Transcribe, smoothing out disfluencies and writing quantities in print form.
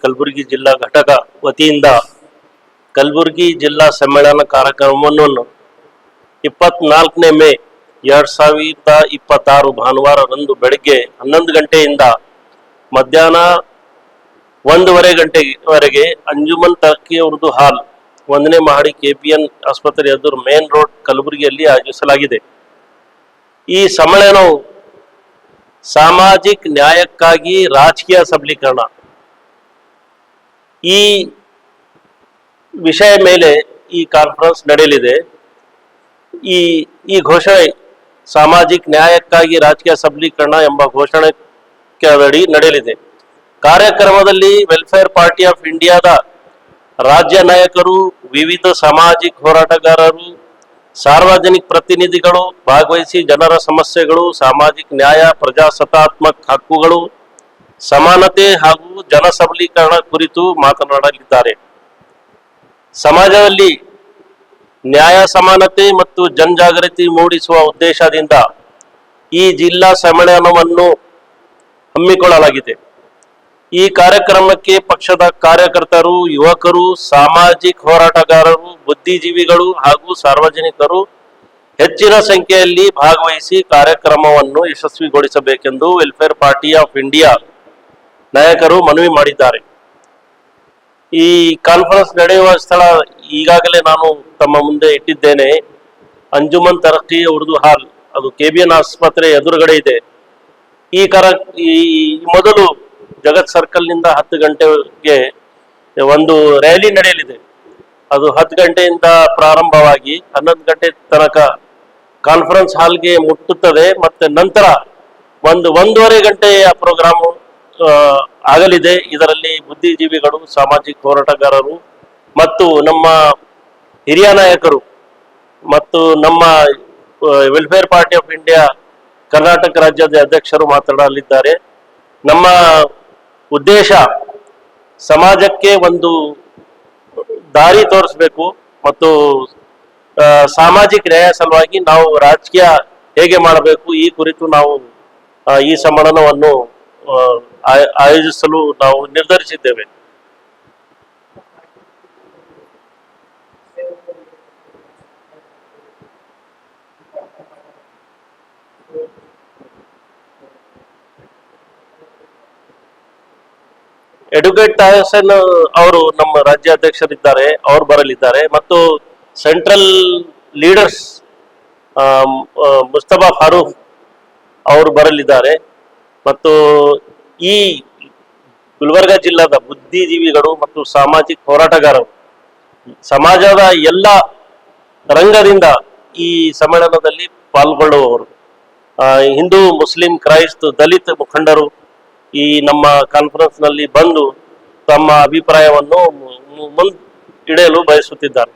ಕಲಬುರಗಿ ಜಿಲ್ಲಾ ಘಟಕ ವತಿಯಿಂದ ಕಲಬುರಗಿ ಜಿಲ್ಲಾ ಸಮ್ಮೇಳನ ಕಾರ್ಯಕ್ರಮವನ್ನು 24ನೇ ಮೇ 2026 ಭಾನುವಾರದಂದು ಬೆಳಗ್ಗೆ 11 ಗಂಟೆಯಿಂದ ಮಧ್ಯಾಹ್ನ 1:30 ಗಂಟೆವರೆಗೆ ಅಂಜುಮನ್ ತರಕ್ಕಿ ಉರ್ದು ಹಾಲ್ 1ನೇ ಮಹಡಿ KPN ಆಸ್ಪತ್ರೆ ಎದುರು ಮೇನ್ ರೋಡ್ ಕಲಬುರಗಿಯಲ್ಲಿ ಆಯೋಜಿಸಲಾಗಿದೆ. ಈ ಸಮ್ಮೇಳನವು ಸಾಮಾಜಿಕ ನ್ಯಾಯಕ್ಕಾಗಿ ರಾಜಕೀಯ ಸಬಲೀಕರಣ ಈ ವಿಷಯ ಮೇಲೆ ಈ ಕಾನ್ಫರೆನ್ಸ್ ನಡೆಯಲಿದೆ. ಈ ಘೋಷಣೆ ಸಾಮಾಜಿಕ ನ್ಯಾಯಕ್ಕಾಗಿ ರಾಜಕೀಯ ಸಬಲೀಕರಣ ಎಂಬ ಘೋಷಣೆ ಅಡಿ ನಡೆಯಲಿದೆ. ಕಾರ್ಯಕ್ರಮದಲ್ಲಿ ವೆಲ್ಫೇರ್ ಪಾರ್ಟಿ ಆಫ್ ಇಂಡಿಯಾದ ರಾಜ್ಯ ನಾಯಕರು, ವಿವಿಧ ಸಾಮಾಜಿಕ ಹೋರಾಟಗಾರರು, ಸಾರ್ವಜನಿಕ ಪ್ರತಿನಿಧಿಗಳು ಭಾಗವಹಿಸಿ ಜನರ ಸಮಸ್ಯೆಗಳು, ಸಾಮಾಜಿಕ ನ್ಯಾಯ, ಪ್ರಜಾಸತ್ತಾತ್ಮಕ ಹಕ್ಕುಗಳು, ಸಮಾನತೆ ಹಾಗೂ ಜನ ಸಬಲೀಕರಣ ಕುರಿತು ಮಾತನಾಡಲಿದ್ದಾರೆ. ಸಮಾಜದಲ್ಲಿ ನ್ಯಾಯ, ಸಮಾನತೆ ಮತ್ತು ಜನಜಾಗೃತಿ ಮೂಡಿಸುವ ಉದ್ದೇಶದಿಂದ ಈ ಜಿಲ್ಲಾ ಸಮ್ಮೇಳನವನ್ನು ಹಮ್ಮಿಕೊಳ್ಳಲಾಗಿದೆ. ಈ ಕಾರ್ಯಕ್ರಮಕ್ಕೆ ಪಕ್ಷದ ಕಾರ್ಯಕರ್ತರು, ಯುವಕರು, ಸಾಮಾಜಿಕ ಹೋರಾಟಗಾರರು, ಬುದ್ಧಿಜೀವಿಗಳು ಹಾಗೂ ಸಾರ್ವಜನಿಕರು ಹೆಚ್ಚಿನ ಸಂಖ್ಯೆಯಲ್ಲಿ ಭಾಗವಹಿಸಿ ಕಾರ್ಯಕ್ರಮವನ್ನು ಯಶಸ್ವಿಗೊಳಿಸಬೇಕೆಂದು ವೆಲ್ಫೇರ್ ಪಾರ್ಟಿ ಆಫ್ ಇಂಡಿಯಾ ನಾಯಕರು ಮನವಿ ಮಾಡಿದ್ದಾರೆ. ಈ ಕಾನ್ಫರೆನ್ಸ್ ನಡೆಯುವ ಸ್ಥಳ ಈಗಾಗಲೇ ನಾನು ತಮ್ಮ ಮುಂದೆ ಇಟ್ಟಿದ್ದೇನೆ. ಅಂಜುಮನ್ ತರಕ್ಕಿ ಉರ್ದು ಹಾಲ್, ಅದು KBN ಆಸ್ಪತ್ರೆ ಎದುರುಗಡೆ ಇದೆ. ಈ ಮೊದಲು ಜಗತ್ ಸರ್ಕಲ್ ನಿಂದ 10 ಗಂಟೆಗೆ ಒಂದು ರ್ಯಾಲಿ ನಡೆಯಲಿದೆ. ಅದು 10 ಗಂಟೆಯಿಂದ ಪ್ರಾರಂಭವಾಗಿ 11 ಗಂಟೆ ತನಕ ಕಾನ್ಫರೆನ್ಸ್ ಹಾಲ್ಗೆ ಮುಟ್ಟುತ್ತದೆ. ಮತ್ತೆ ನಂತರ 1:30 ಗಂಟೆಯ ಪ್ರೋಗ್ರಾಮ್ ಆಗಲಿದೆ. ಇದರಲ್ಲಿ ಬುದ್ಧಿಜೀವಿಗಳು, ಸಾಮಾಜಿಕ ಹೋರಾಟಗಾರರು ಮತ್ತು ನಮ್ಮ ಹಿರಿಯ ನಾಯಕರು ಮತ್ತು ನಮ್ಮ welfare party of India Karnataka ರಾಜ್ಯದ ಅಧ್ಯಕ್ಷರು ಮಾತನಾಡಲಿದ್ದಾರೆ. ನಮ್ಮ ಉದ್ದೇಶ ಸಮಾಜಕ್ಕೆ ಒಂದು ದಾರಿ ತೋರಿಸಬೇಕು ಮತ್ತು ಸಾಮಾಜಿಕ ನ್ಯಾಯ ಸಲುವಾಗಿ ನಾವು ರಾಜಕೀಯ ಹೇಗೆ ಮಾಡಬೇಕು ಈ ಕುರಿತು ನಾವು ಈ ಸಮ್ಮೇಳನವನ್ನು ಆಯೋಜಿಸಲು ನಾವು ನಿರ್ಧರಿಸಿದ್ದೇವೆ. ಅಡ್ವೊಕೇಟ್ ತಾಹಸನ್ ಅವರು ನಮ್ಮ ರಾಜ್ಯಾಧ್ಯಕ್ಷರಿದ್ದಾರೆ, ಅವರು ಬರಲಿದ್ದಾರೆ. ಮತ್ತು ಸೆಂಟ್ರಲ್ ಲೀಡರ್ಸ್ ಮುಸ್ತಫಾ ಫಾರೂಕ್ ಅವರು ಬರಲಿದ್ದಾರೆ. ಮತ್ತು ಈ ಗುಲ್ಬರ್ಗ ಜಿಲ್ಲಾದ ಬುದ್ಧಿಜೀವಿಗಳು ಮತ್ತು ಸಾಮಾಜಿಕ ಹೋರಾಟಗಾರರು, ಸಮಾಜದ ಎಲ್ಲ ರಂಗದಿಂದ ಈ ಸಮ್ಮೇಳನದಲ್ಲಿ ಪಾಲ್ಗೊಳ್ಳುವವರು, ಹಿಂದೂ, ಮುಸ್ಲಿಂ, ಕ್ರೈಸ್ತ, ದಲಿತ ಮುಖಂಡರು ಈ ನಮ್ಮ ಕಾನ್ಫರೆನ್ಸ್ ನಲ್ಲಿ ಬಂದು ತಮ್ಮ ಅಭಿಪ್ರಾಯವನ್ನು ಮುಂದಿಡಲು ಬಯಸುತ್ತಿದ್ದಾರೆ.